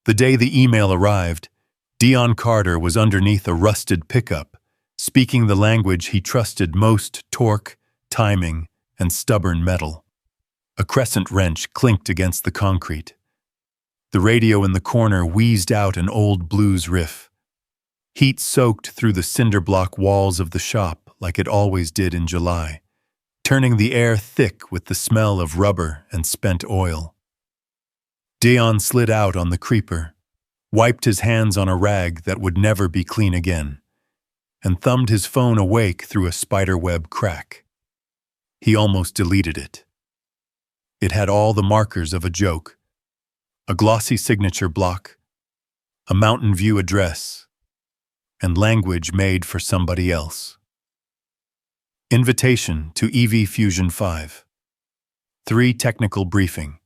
The day the email arrived, Dion Carter was underneath a rusted pickup, speaking the language he trusted most: torque, timing, and stubborn metal. A crescent wrench clinked against the concrete. The radio in the corner wheezed out an old blues riff. Heat soaked through the cinder-block walls of the shop like it always did in July, turning the air thick with the smell of rubber and spent oil. Dion slid out on the creeper, wiped his hands on a rag that would never be clean again, and thumbed his phone awake through a spiderweb crack. He almost deleted it. It had all the markers of a joke: a glossy signature block, a Mountain View address, and language made for somebody else. Invitation to EV Fusion 5. 3 technical briefing.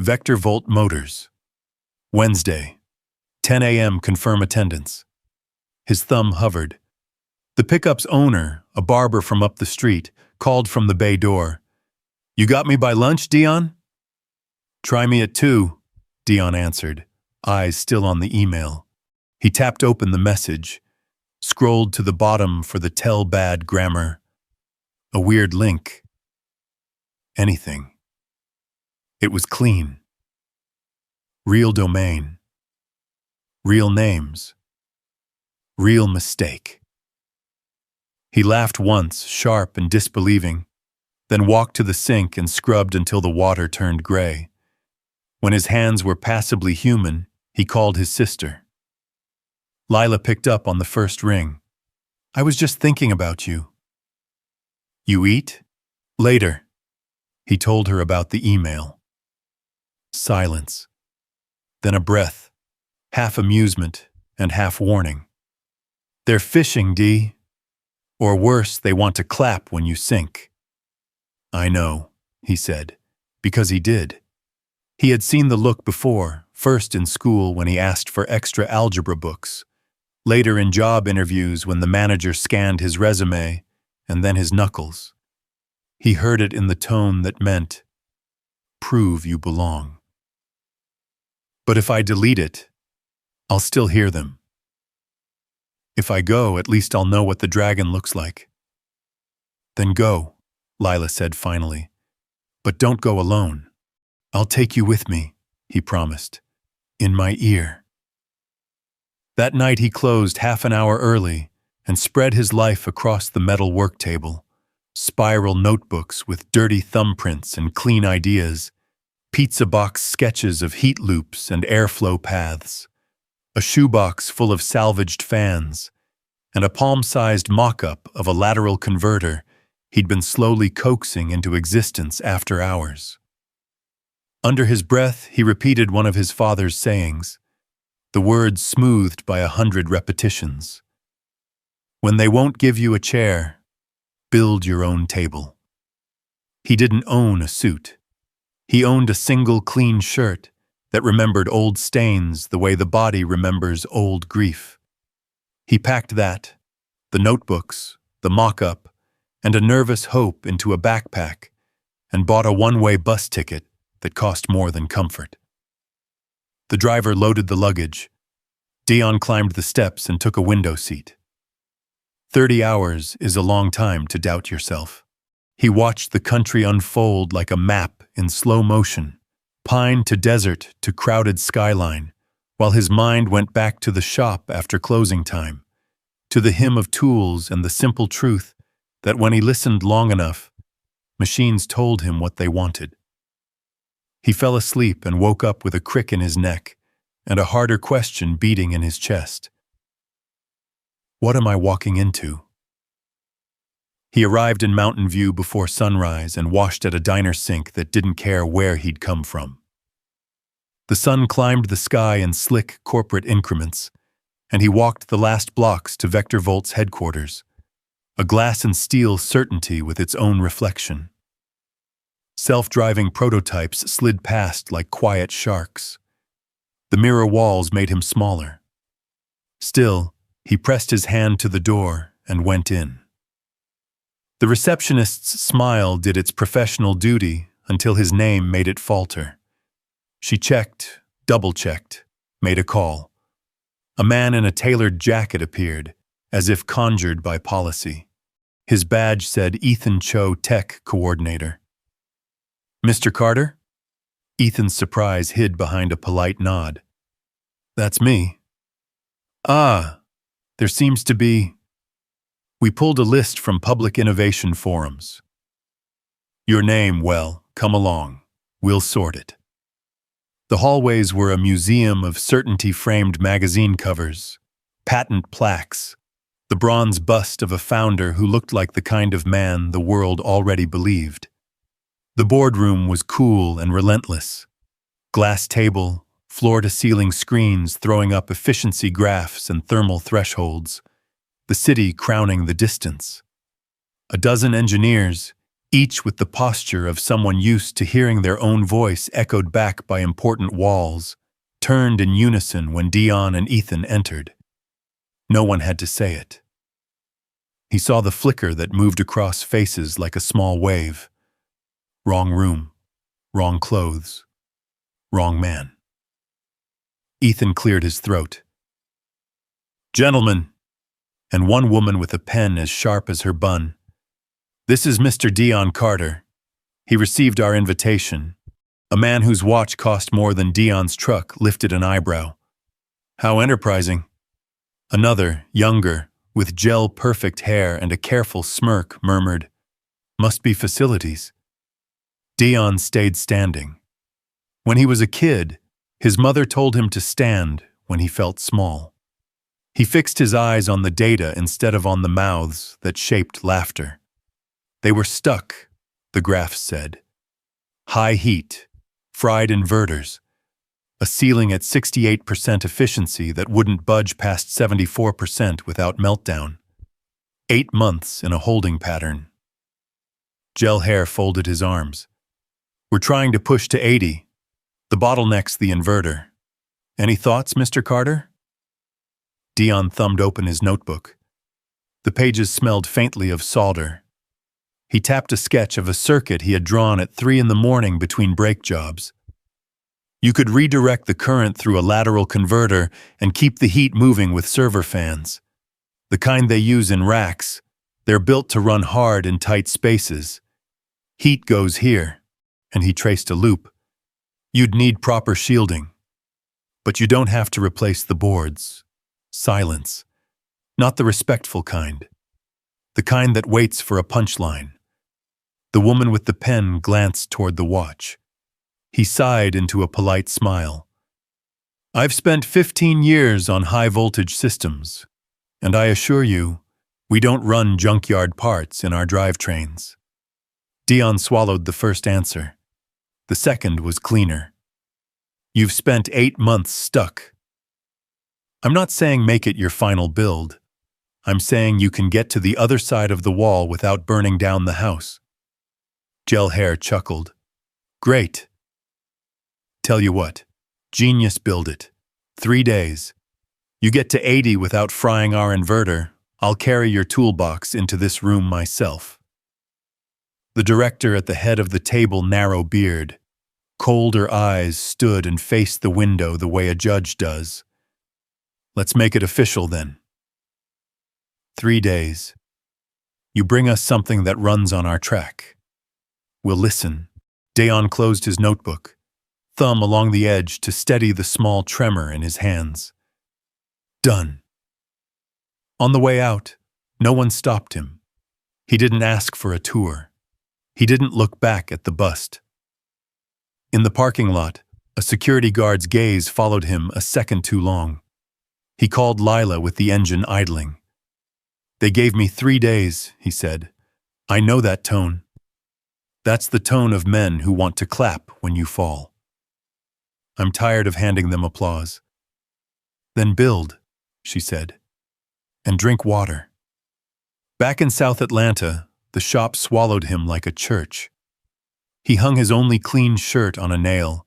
Vector Volt Motors. Wednesday, 10 a.m. Confirm attendance. His thumb hovered. The pickup's owner, a barber from up the street, called from the bay door. "You got me by lunch, Dion?" "Try me at 2, Dion answered, eyes still on the email. He tapped open the message, scrolled to the bottom for the tell bad grammar. A weird link. Anything. It was clean. Real domain. Real names. Real mistake. He laughed once, sharp and disbelieving, then walked to the sink and scrubbed until the water turned gray. When his hands were passably human, he called his sister. Lila picked up on the first ring. "I was just thinking about you." "You eat?" "Later." He told her about the email. Silence. Then a breath, half amusement and half warning. "They're fishing, Dee. Or worse, they want to clap when you sink." "I know," he said, because he did. He had seen the look before, first in school when he asked for extra algebra books, later in job interviews when the manager scanned his resume, and then his knuckles. He heard it in the tone that meant, "Prove you belong." "But if I delete it, I'll still hear them." "If I go, at least I'll know what the dragon looks like." "Then go," Lila said finally. "But don't go alone. I'll take you with me," he promised. "In my ear." That night he closed half an hour early and spread his life across the metal work table. Spiral notebooks with dirty thumbprints and clean ideas, pizza box sketches of heat loops and airflow paths, a shoebox full of salvaged fans, and a palm-sized mock-up of a lateral converter he'd been slowly coaxing into existence after hours. Under his breath, he repeated one of his father's sayings, the words smoothed by 100 repetitions. "When they won't give you a chair, build your own table." He didn't own a suit. He owned a single clean shirt that remembered old stains the way the body remembers old grief. He packed that, the notebooks, the mock-up, and a nervous hope into a backpack and bought a one-way bus ticket that cost more than comfort. The driver loaded the luggage. Dion climbed the steps and took a window seat. 30 hours is a long time to doubt yourself. He watched the country unfold like a map in slow motion, pine to desert to crowded skyline, while his mind went back to the shop after closing time, to the hymn of tools and the simple truth that when he listened long enough, machines told him what they wanted. He fell asleep and woke up with a crick in his neck and a harder question beating in his chest. What am I walking into? He arrived in Mountain View before sunrise and washed at a diner sink that didn't care where he'd come from. The sun climbed the sky in slick corporate increments, and he walked the last blocks to Vector Volt's headquarters, a glass and steel certainty with its own reflection. Self-driving prototypes slid past like quiet sharks. The mirror walls made him smaller. Still, he pressed his hand to the door and went in. The receptionist's smile did its professional duty until his name made it falter. She checked, double-checked, made a call. A man in a tailored jacket appeared, as if conjured by policy. His badge said Ethan Cho, Tech Coordinator. "Mr. Carter?" Ethan's surprise hid behind a polite nod. "That's me." "Ah, there seems to be—" We pulled a list from public innovation forums. "Your name, well, come along. We'll sort it." The hallways were a museum of certainty-framed magazine covers, patent plaques, the bronze bust of a founder who looked like the kind of man the world already believed. The boardroom was cool and relentless. Glass table, floor-to-ceiling screens throwing up efficiency graphs and thermal thresholds, the city crowning the distance. A dozen engineers, each with the posture of someone used to hearing their own voice echoed back by important walls, turned in unison when Dion and Ethan entered. No one had to say it. He saw the flicker that moved across faces like a small wave. Wrong room, wrong clothes, wrong man. Ethan cleared his throat. "Gentlemen," and one woman with a pen as sharp as her bun, "this is Mr. Dion Carter. He received our invitation." A man whose watch cost more than Dion's truck lifted an eyebrow. "How enterprising." Another, younger, with gel-perfect hair and a careful smirk, murmured, "Must be facilities." Dion stayed standing. When he was a kid, his mother told him to stand when he felt small. He fixed his eyes on the data instead of on the mouths that shaped laughter. They were stuck, the graphs said. High heat, fried inverters, a ceiling at 68% efficiency that wouldn't budge past 74% without meltdown. 8 months in a holding pattern. Gel hair folded his arms. "We're trying to push to 80. The bottleneck's the inverter. Any thoughts, Mr. Carter?" Dion thumbed open his notebook. The pages smelled faintly of solder. He tapped a sketch of a circuit he had drawn at 3 a.m. between brake jobs. You could redirect the current through a lateral converter and keep the heat moving with server fans. The kind they use in racks. They're built to run hard in tight spaces. Heat goes here, and he traced a loop. You'd need proper shielding. But you don't have to replace the boards. Silence. Not the respectful kind. The kind that waits for a punchline. The woman with the pen glanced toward the watch. He sighed into a polite smile. "I've spent 15 years on high-voltage systems, and I assure you, we don't run junkyard parts in our drivetrains." Dion swallowed the first answer. The second was cleaner. "You've spent 8 months stuck." "I'm not saying make it your final build. I'm saying you can get to the other side of the wall without burning down the house." Gel hair chuckled. "Great. Tell you what, genius build it. 3 days. You get to 80 without frying our inverter. I'll carry your toolbox into this room myself." The director at the head of the table, narrow beard. Colder eyes stood and faced the window the way a judge does. "Let's make it official then. 3 days. You bring us something that runs on our track. We'll listen." Dion closed his notebook, thumb along the edge to steady the small tremor in his hands. Done. On the way out, no one stopped him. He didn't ask for a tour. He didn't look back at the bust. In the parking lot, a security guard's gaze followed him a second too long. He called Lila with the engine idling. "They gave me 3 days," he said. "I know that tone. That's the tone of men who want to clap when you fall. I'm tired of handing them applause." "Then build," she said, "and drink water." Back in South Atlanta, the shop swallowed him like a church. He hung his only clean shirt on a nail,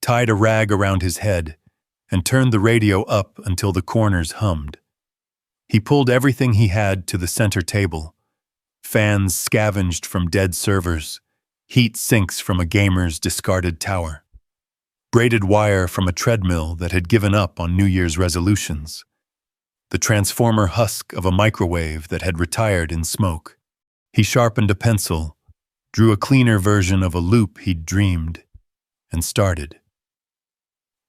tied a rag around his head, and turned the radio up until the corners hummed. He pulled everything he had to the center table. Fans scavenged from dead servers. Heat sinks from a gamer's discarded tower. Braided wire from a treadmill that had given up on New Year's resolutions. The transformer husk of a microwave that had retired in smoke. He sharpened a pencil, drew a cleaner version of a loop he'd dreamed, and started.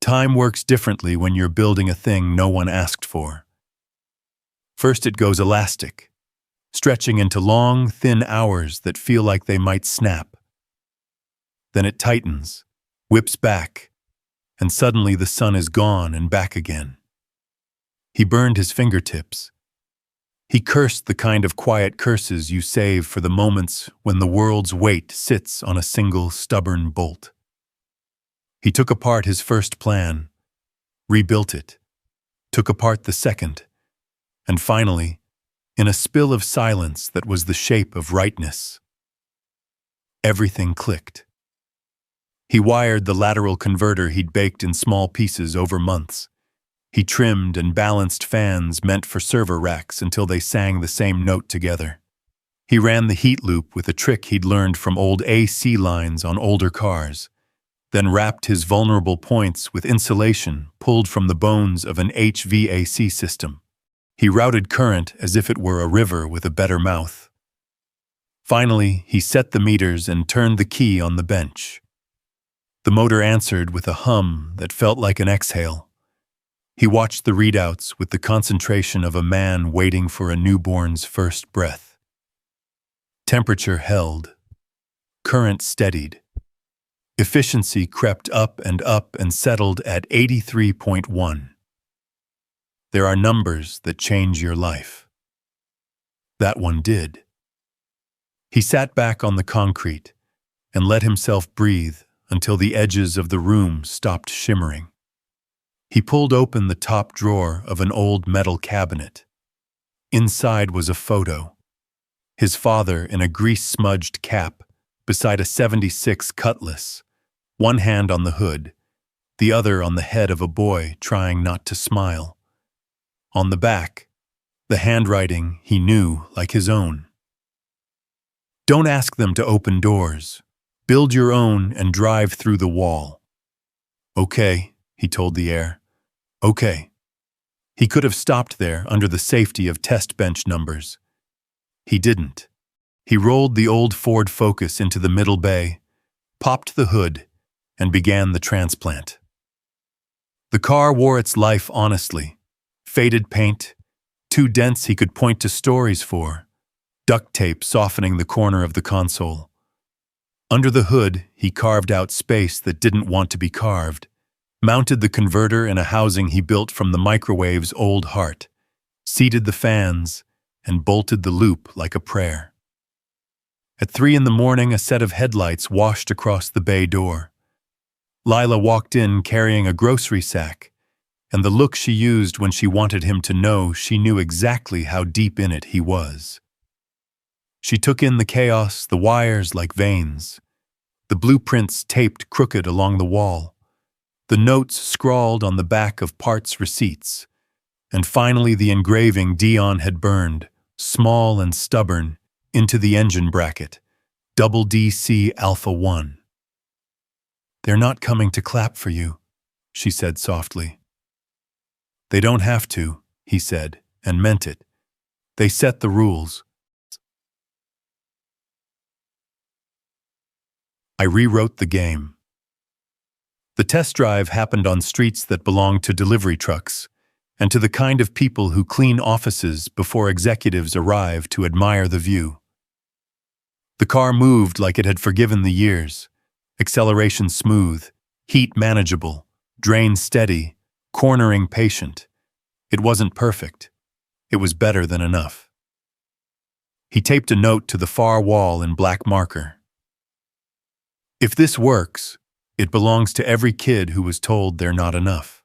Time works differently when you're building a thing no one asked for. First it goes elastic, stretching into long, thin hours that feel like they might snap. Then it tightens, whips back, and suddenly the sun is gone and back again. He burned his fingertips. He cursed the kind of quiet curses you save for the moments when the world's weight sits on a single stubborn bolt. He took apart his first plan, rebuilt it, took apart the second, and finally, in a spill of silence that was the shape of rightness, everything clicked. He wired the lateral converter he'd baked in small pieces over months. He trimmed and balanced fans meant for server racks until they sang the same note together. He ran the heat loop with a trick he'd learned from old AC lines on older cars, then wrapped his vulnerable points with insulation pulled from the bones of an HVAC system. He routed current as if it were a river with a better mouth. Finally, he set the meters and turned the key on the bench. The motor answered with a hum that felt like an exhale. He watched the readouts with the concentration of a man waiting for a newborn's first breath. Temperature held. Current steadied. Efficiency crept up and settled at 83.1. There are numbers that change your life. That one did. He sat back on the concrete and let himself breathe until the edges of the room stopped shimmering. He pulled open the top drawer of an old metal cabinet. Inside was a photo. His father in a grease-smudged cap beside a '76 Cutlass, one hand on the hood, the other on the head of a boy trying not to smile. On the back, the handwriting he knew like his own. Don't ask them to open doors. Build your own and drive through the wall. Okay, he told the air. Okay. He could have stopped there under the safety of test bench numbers. He didn't. He rolled the old Ford Focus into the middle bay, popped the hood, and began the transplant. The car wore its life honestly. Faded paint, too dense he could point to stories for, duct tape softening the corner of the console. Under the hood, he carved out space that didn't want to be carved, mounted the converter in a housing he built from the microwave's old heart, seated the fans, and bolted the loop like a prayer. At 3 a.m, a set of headlights washed across the bay door. Lila walked in carrying a grocery sack, and the look she used when she wanted him to know she knew exactly how deep in it he was. She took in the chaos, the wires like veins, the blueprints taped crooked along the wall, the notes scrawled on the back of parts receipts, and finally the engraving Dion had burned, small and stubborn, into the engine bracket, Double DC Alpha 1. They're not coming to clap for you, she said softly. They don't have to, he said, and meant it. They set the rules. I rewrote the game. The test drive happened on streets that belonged to delivery trucks, and to the kind of people who clean offices before executives arrive to admire the view. The car moved like it had forgiven the years, acceleration smooth, heat manageable, drain steady, cornering patient. It wasn't perfect. It was better than enough. He taped a note to the far wall in black marker. If this works, it belongs to every kid who was told they're not enough.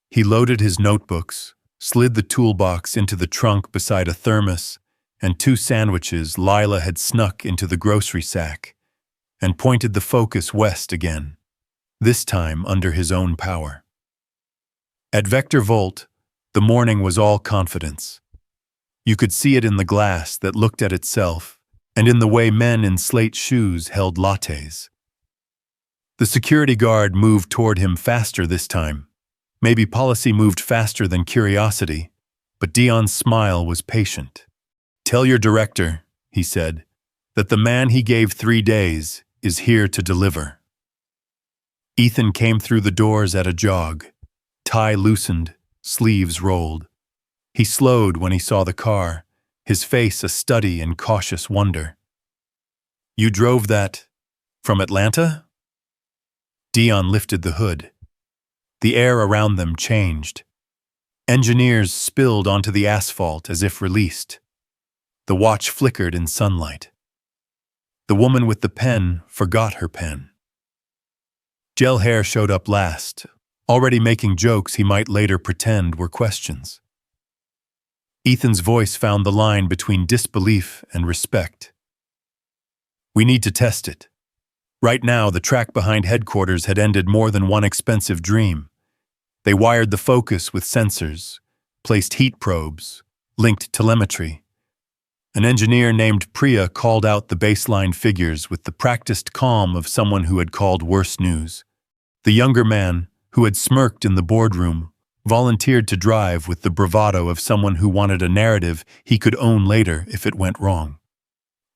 He loaded his notebooks, slid the toolbox into the trunk beside a thermos and 2 sandwiches Lila had snuck into the grocery sack, and pointed the Focus west again, this time under his own power. At Vector Volt, the morning was all confidence. You could see it in the glass that looked at itself, and in the way men in slate shoes held lattes. The security guard moved toward him faster this time. Maybe policy moved faster than curiosity, but Dion's smile was patient. "Tell your director," he said, "that the man he gave 3 days is here to deliver." Ethan came through the doors at a jog. Tie loosened, sleeves rolled. He slowed when he saw the car, his face a study in cautious wonder. "You drove that from Atlanta?" Dion lifted the hood. The air around them changed. Engineers spilled onto the asphalt as if released. The watch flickered in sunlight. The woman with the pen forgot her pen. Gel hair showed up last, already making jokes he might later pretend were questions. Ethan's voice found the line between disbelief and respect. "We need to test it." Right now, the track behind headquarters had ended more than one expensive dream. They wired the focus with sensors, placed heat probes, linked telemetry. An engineer named Priya called out the baseline figures with the practiced calm of someone who had called worse news. The younger man, who had smirked in the boardroom, volunteered to drive with the bravado of someone who wanted a narrative he could own later if it went wrong.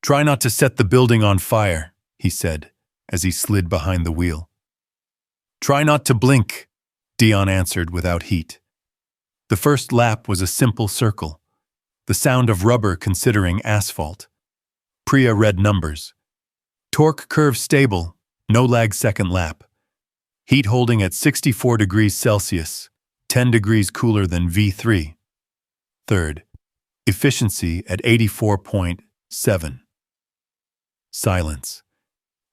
"Try not to set the building on fire," he said, as he slid behind the wheel. "Try not to blink," Dion answered without heat. The first lap was a simple circle, the sound of rubber considering asphalt. Priya read numbers. Torque curve stable, no lag second lap. Heat holding at 64 degrees Celsius, 10 degrees cooler than V3. Third, efficiency at 84.7. Silence.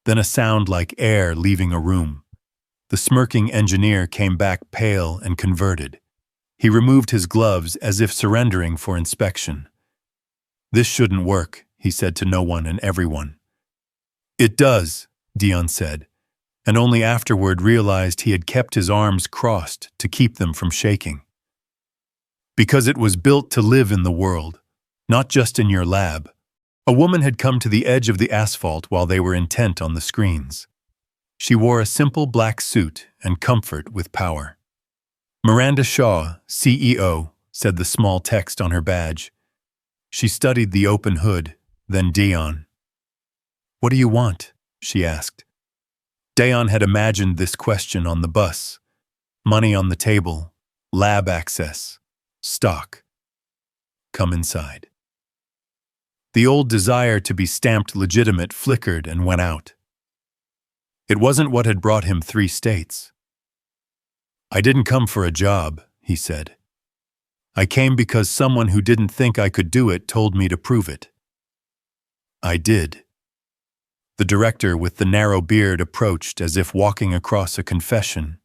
Then a sound like air leaving a room. The smirking engineer came back pale and converted. He removed his gloves as if surrendering for inspection. "This shouldn't work," he said to no one and everyone. "It does," Dion said, and only afterward realized he had kept his arms crossed to keep them from shaking. "Because it was built to live in the world, not just in your lab." A woman had come to the edge of the asphalt while they were intent on the screens. She wore a simple black suit and comfort with power. "Miranda Shaw, CEO," said the small text on her badge. She studied the open hood, then Dion. "What do you want?" she asked. Dion had imagined this question on the bus. Money on the table, lab access, stock. "Come inside." The old desire to be stamped legitimate flickered and went out. It wasn't what had brought him 3 states. "I didn't come for a job," he said. "I came because someone who didn't think I could do it told me to prove it." "I did." The director with the narrow beard approached as if walking across a confession.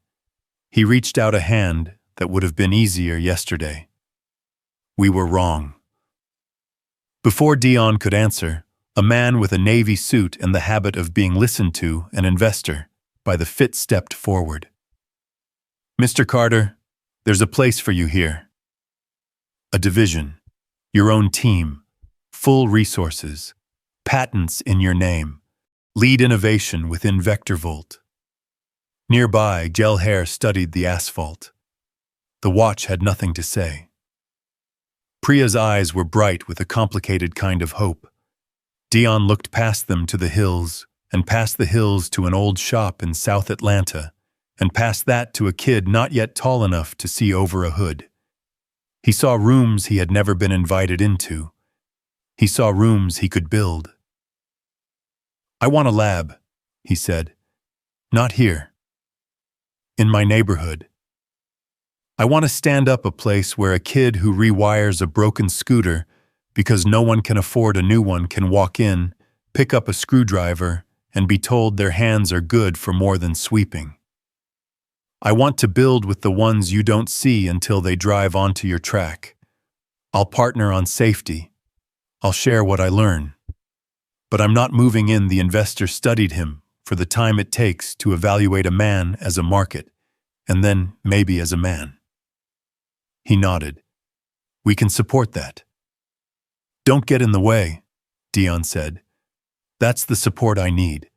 He reached out a hand that would have been easier yesterday. "We were wrong." Before Dion could answer, a man with a navy suit and the habit of being listened to, an investor, by the fit stepped forward. "Mr. Carter, there's a place for you here. A division, your own team, full resources, patents in your name, lead innovation within VectorVolt." Nearby, Gel Hair studied the asphalt. The watch had nothing to say. Priya's eyes were bright with a complicated kind of hope. Dion looked past them to the hills, and past the hills to an old shop in South Atlanta, and past that to a kid not yet tall enough to see over a hood. He saw rooms he had never been invited into. He saw rooms he could build. "I want a lab," he said. "Not here. In my neighborhood. I want to stand up a place where a kid who rewires a broken scooter because no one can afford a new one can walk in, pick up a screwdriver, and be told their hands are good for more than sweeping. I want to build with the ones you don't see until they drive onto your track. I'll partner on safety. I'll share what I learn. But I'm not moving in." The investor studied him for the time it takes to evaluate a man as a market, and then maybe as a man. He nodded. "We can support that." "Don't get in the way," Dion said. "That's the support I need."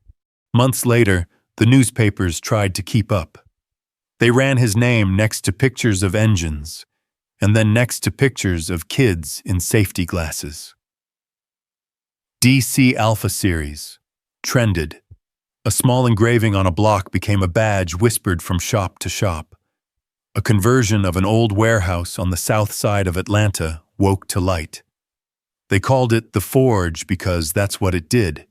Months later, the newspapers tried to keep up. They ran his name next to pictures of engines, and then next to pictures of kids in safety glasses. DC Alpha Series trended. A small engraving on a block became a badge whispered from shop to shop. A conversion of an old warehouse on the south side of Atlanta woke to light. They called it the Forge because that's what it did: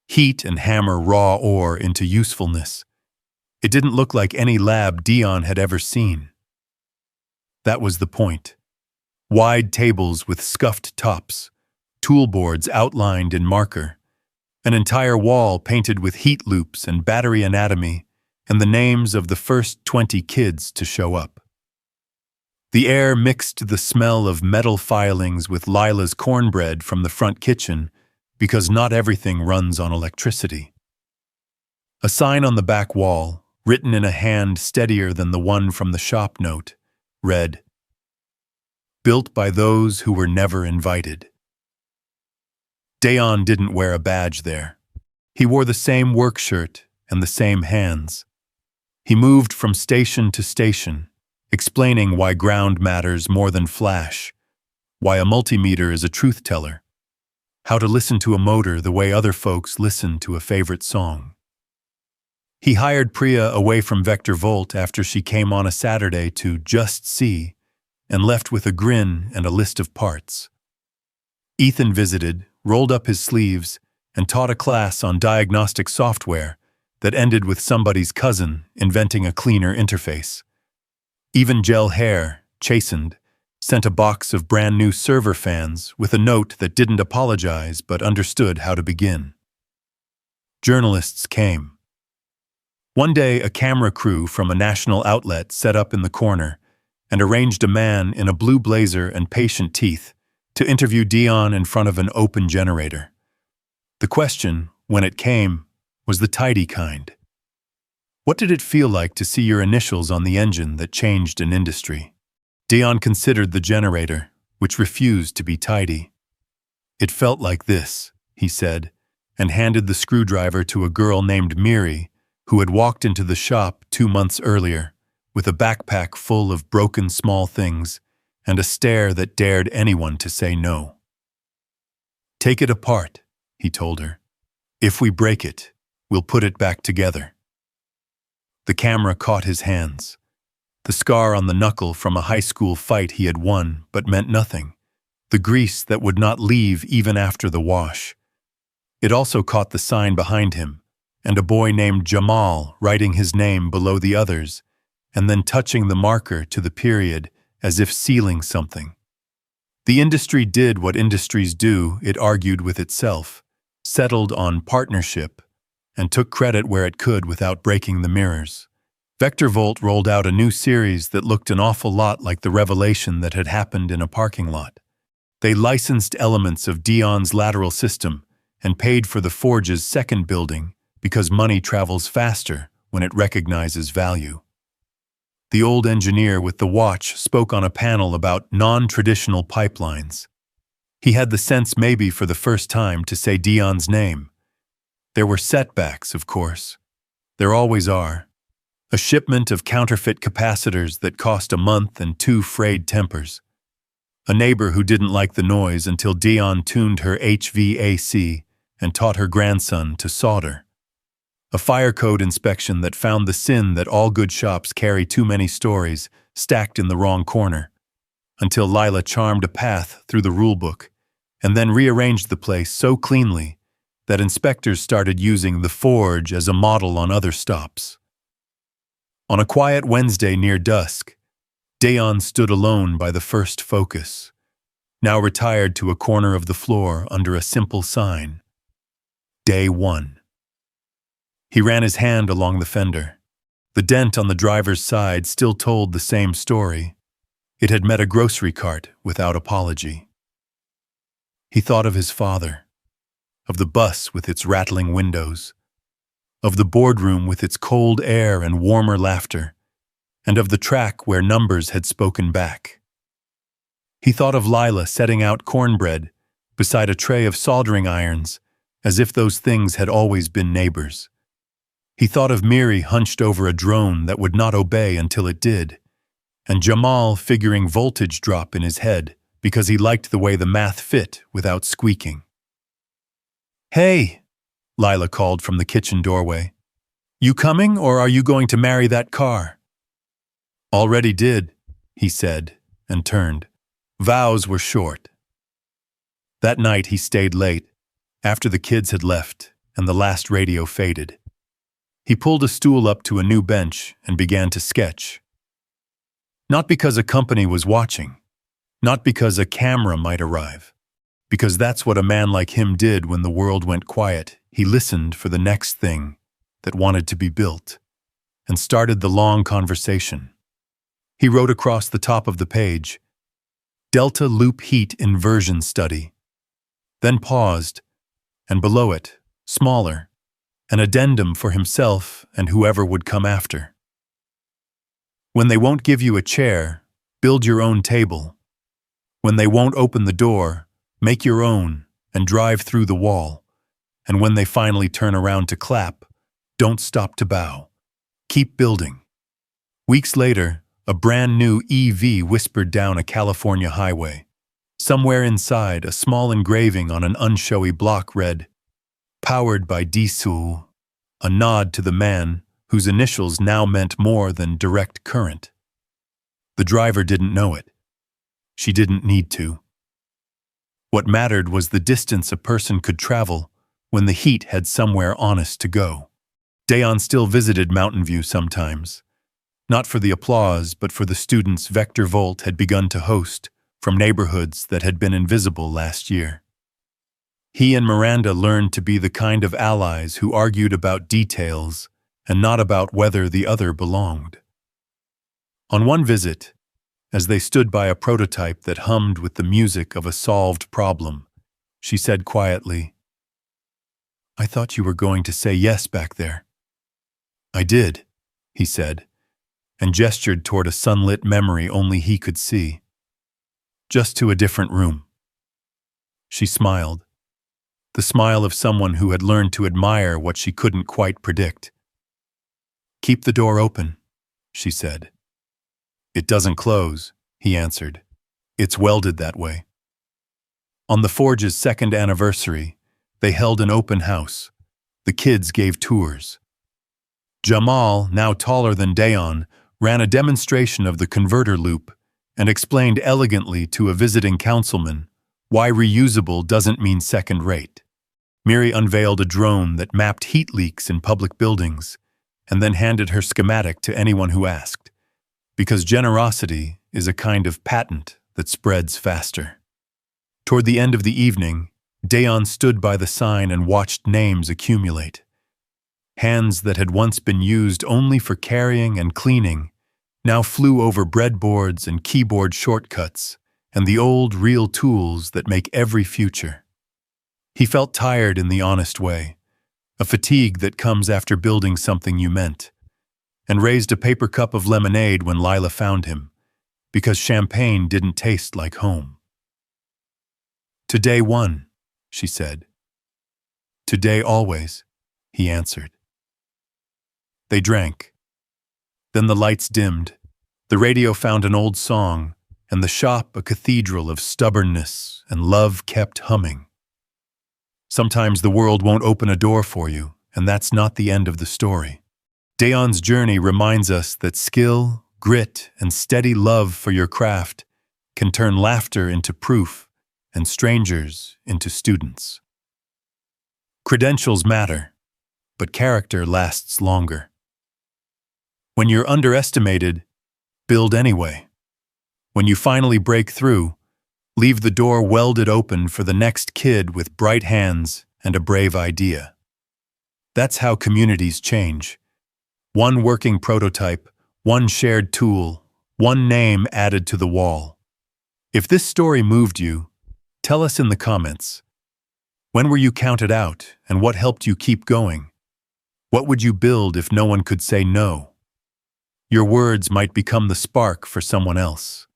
heat and hammer raw ore into usefulness. It didn't look like any lab Dion had ever seen. That was the point. Wide tables with scuffed tops, toolboards outlined in marker, an entire wall painted with heat loops and battery anatomy, and the names of the first 20 kids to show up. The air mixed the smell of metal filings with Lila's cornbread from the front kitchen, because not everything runs on electricity. A sign on the back wall, written in a hand steadier than the one from the shop note, read, "Built by those who were never invited." Dion didn't wear a badge there. He wore the same work shirt and the same hands. He moved from station to station, explaining why ground matters more than flash, why a multimeter is a truth teller, how to listen to a motor the way other folks listen to a favorite song. He hired Priya away from Vector Volt after she came on a Saturday to just see, and left with a grin and a list of parts. Ethan visited, rolled up his sleeves, and taught a class on diagnostic software that ended with somebody's cousin inventing a cleaner interface. Even Gel Hair, chastened, sent a box of brand new server fans with a note that didn't apologize but understood how to begin. Journalists came. One day, a camera crew from a national outlet set up in the corner and arranged a man in a blue blazer and patient teeth to interview Dion in front of an open generator. The question, when it came, was the tidy kind. What did it feel like to see your initials on the engine that changed an industry? Dion considered the generator, which refused to be tidy. "It felt like this," he said, and handed the screwdriver to a girl named Miri, who had walked into the shop 2 months earlier, with a backpack full of broken small things and a stare that dared anyone to say no. "Take it apart," he told her. "If we break it, we'll put it back together." The camera caught his hands. The scar on the knuckle from a high school fight he had won but meant nothing. The grease that would not leave even after the wash. It also caught the sign behind him, and a boy named Jamal writing his name below the others, and then touching the marker to the period as if sealing something. The industry did what industries do, it argued with itself, settled on partnership, and took credit where it could without breaking the mirrors. Vector Volt rolled out a new series that looked an awful lot like the revelation that had happened in a parking lot. They licensed elements of Dion's lateral system and paid for the Forge's second building because money travels faster when it recognizes value. The old engineer with the watch spoke on a panel about non-traditional pipelines. He had the sense maybe for the first time to say Dion's name. There were setbacks, of course. There always are. A shipment of counterfeit capacitors that cost a month and 2 frayed tempers. A neighbor who didn't like the noise until Dion tuned her HVAC and taught her grandson to solder. A fire code inspection that found the sin that all good shops carry too many stories stacked in the wrong corner, until Lila charmed a path through the rulebook and then rearranged the place so cleanly that inspectors started using the Forge as a model on other stops. On a quiet Wednesday near dusk, Dion stood alone by the first Focus, now retired to a corner of the floor under a simple sign. Day 1. He ran his hand along the fender. The dent on the driver's side still told the same story. It had met a grocery cart without apology. He thought of his father, of the bus with its rattling windows, of the boardroom with its cold air and warmer laughter, and of the track where numbers had spoken back. He thought of Lila setting out cornbread, beside a tray of soldering irons, as if those things had always been neighbors. He thought of Miri hunched over a drone that would not obey until it did, and Jamal figuring voltage drop in his head because he liked the way the math fit without squeaking. "Hey," Lila called from the kitchen doorway. "You coming, or are you going to marry that car?" "Already did," he said, and turned. Vows were short. That night he stayed late, after the kids had left and the last radio faded. He pulled a stool up to a new bench and began to sketch. Not because a company was watching, not because a camera might arrive, because that's what a man like him did when the world went quiet. He listened for the next thing that wanted to be built, and started the long conversation. He wrote across the top of the page, "Delta Loop Heat Inversion Study," then paused, and below it, smaller, an addendum for himself and whoever would come after. "When they won't give you a chair, build your own table. When they won't open the door, make your own and drive through the wall. And when they finally turn around to clap, don't stop to bow. Keep building." Weeks later, a brand new EV whispered down a California highway. Somewhere inside, a small engraving on an unshowy block read, "Powered by diesel," a nod to the man whose initials now meant more than direct current. The driver didn't know it. She didn't need to. What mattered was the distance a person could travel when the heat had somewhere honest to go. Dayon still visited Mountain View sometimes. Not for the applause, but for the students Vector Volt had begun to host from neighborhoods that had been invisible last year. He and Miranda learned to be the kind of allies who argued about details and not about whether the other belonged. On one visit, as they stood by a prototype that hummed with the music of a solved problem, she said quietly, "I thought you were going to say yes back there." "I did," he said, and gestured toward a sunlit memory only he could see. "Just to a different room." She smiled, the smile of someone who had learned to admire what she couldn't quite predict. "Keep the door open," she said. "It doesn't close," he answered. "It's welded that way." On the forge's second anniversary, they held an open house. The kids gave tours. Jamal, now taller than Dayon, ran a demonstration of the converter loop and explained elegantly to a visiting councilman why reusable doesn't mean second-rate. Miri unveiled a drone that mapped heat leaks in public buildings and then handed her schematic to anyone who asked, because generosity is a kind of patent that spreads faster. Toward the end of the evening, Dayon stood by the sign and watched names accumulate. Hands that had once been used only for carrying and cleaning now flew over breadboards and keyboard shortcuts and the old, real tools that make every future. He felt tired in the honest way, a fatigue that comes after building something you meant, and raised a paper cup of lemonade when Lila found him, because champagne didn't taste like home. "To day one," she said. "Today always," he answered. They drank. Then the lights dimmed, the radio found an old song, and the shop a cathedral of stubbornness and love kept humming. Sometimes the world won't open a door for you, and that's not the end of the story. Dayon's journey reminds us that skill, grit, and steady love for your craft can turn laughter into proof and strangers into students. Credentials matter, but character lasts longer. When you're underestimated, build anyway. When you finally break through, leave the door welded open for the next kid with bright hands and a brave idea. That's how communities change. One working prototype, one shared tool, one name added to the wall. If this story moved you, tell us in the comments. When were you counted out, and what helped you keep going? What would you build if no one could say no? Your words might become the spark for someone else.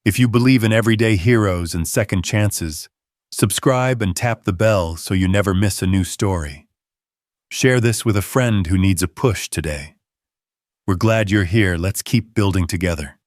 If you believe in everyday heroes and second chances, Subscribe and tap the bell so you never miss a new story. Share this with a friend who needs a push today. We're glad you're here. Let's keep building together.